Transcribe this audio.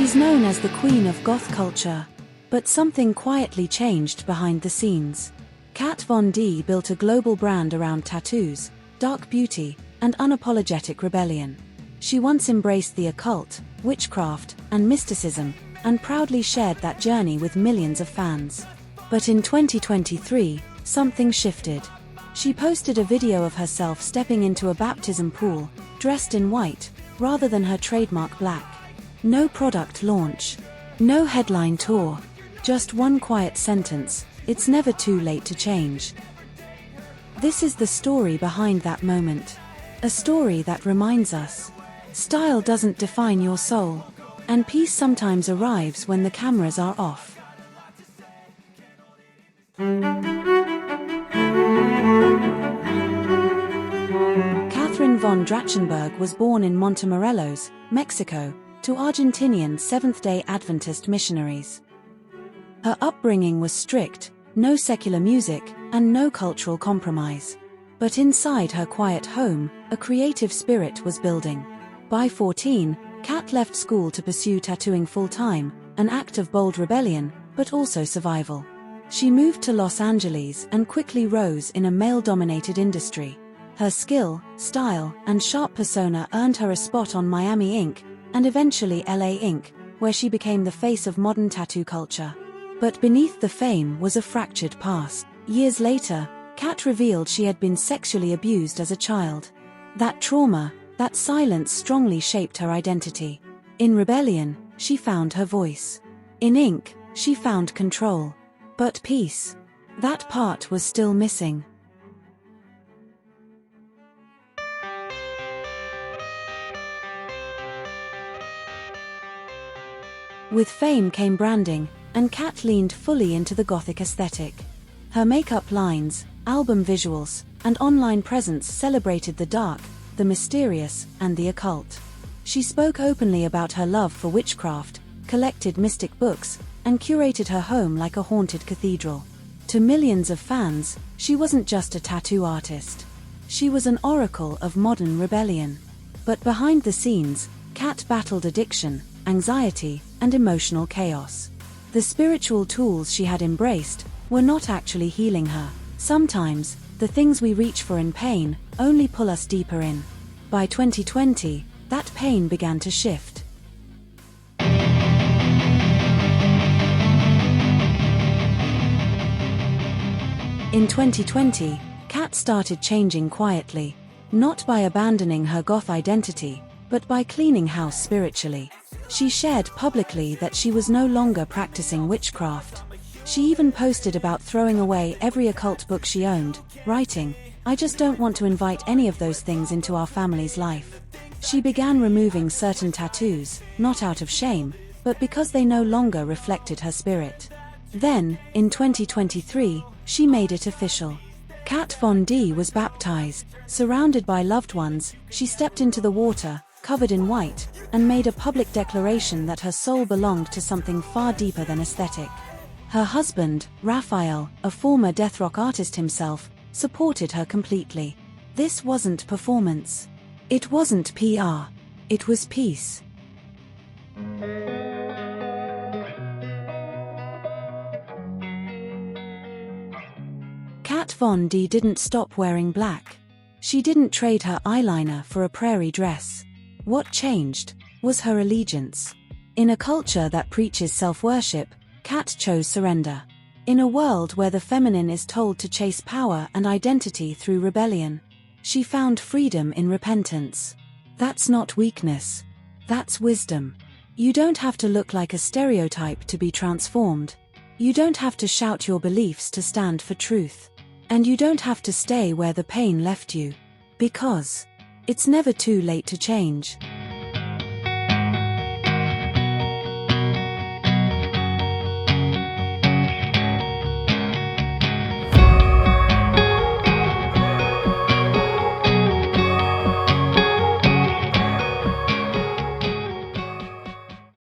She's known as the Queen of Goth culture. But something quietly changed behind the scenes. Kat Von D built a global brand around tattoos, dark beauty, and unapologetic rebellion. She once embraced the occult, witchcraft, and mysticism, and proudly shared that journey with millions of fans. But in 2023, something shifted. She posted a video of herself stepping into a baptism pool, dressed in white, rather than her trademark black. No product launch. No headline tour. Just one quiet sentence: "It's never too late to change." This is the story behind that moment. A story that reminds us, style doesn't define your soul, and peace sometimes arrives when the cameras are off. Catherine von Drachenberg was born in Montemorelos, Mexico, to Argentinian Seventh-day Adventist missionaries. Her upbringing was strict, no secular music, and no cultural compromise. But inside her quiet home, a creative spirit was building. By 14, Kat left school to pursue tattooing full-time, an act of bold rebellion, but also survival. She moved to Los Angeles and quickly rose in a male-dominated industry. Her skill, style, and sharp persona earned her a spot on Miami Ink, and eventually LA Ink, where she became the face of modern tattoo culture. But beneath the fame was a fractured past. Years later, Kat revealed she had been sexually abused as a child. That trauma, that silence strongly shaped her identity. In rebellion, she found her voice. In ink, she found control. But peace, that part was still missing. With fame came branding, and Kat leaned fully into the Gothic aesthetic. Her makeup lines, album visuals, and online presence celebrated the dark, the mysterious, and the occult. She spoke openly about her love for witchcraft, collected mystic books, and curated her home like a haunted cathedral. To millions of fans, she wasn't just a tattoo artist. She was an oracle of modern rebellion. But behind the scenes, Kat battled addiction, anxiety, and emotional chaos. The spiritual tools she had embraced were not actually healing her. Sometimes, the things we reach for in pain only pull us deeper in. By 2020, that pain began to shift. In 2020, Kat started changing quietly, not by abandoning her goth identity, but by cleaning house spiritually. She shared publicly that she was no longer practicing witchcraft. She even posted about throwing away every occult book she owned, writing, "I just don't want to invite any of those things into our family's life." She began removing certain tattoos, not out of shame, but because they no longer reflected her spirit. Then, in 2023, she made it official. Kat Von D was baptized. Surrounded by loved ones, she stepped into the water, covered in white, and made a public declaration that her soul belonged to something far deeper than aesthetic. Her husband, Raphael, a former death rock artist himself, supported her completely. This wasn't performance. It wasn't PR. It was peace. Kat Von D didn't stop wearing black. She didn't trade her eyeliner for a prairie dress. What changed was her allegiance. In a culture that preaches self-worship, Kat chose surrender. In a world where the feminine is told to chase power and identity through rebellion, she found freedom in repentance. That's not weakness. That's wisdom. You don't have to look like a stereotype to be transformed. You don't have to shout your beliefs to stand for truth. And you don't have to stay where the pain left you. Because it's never too late to change.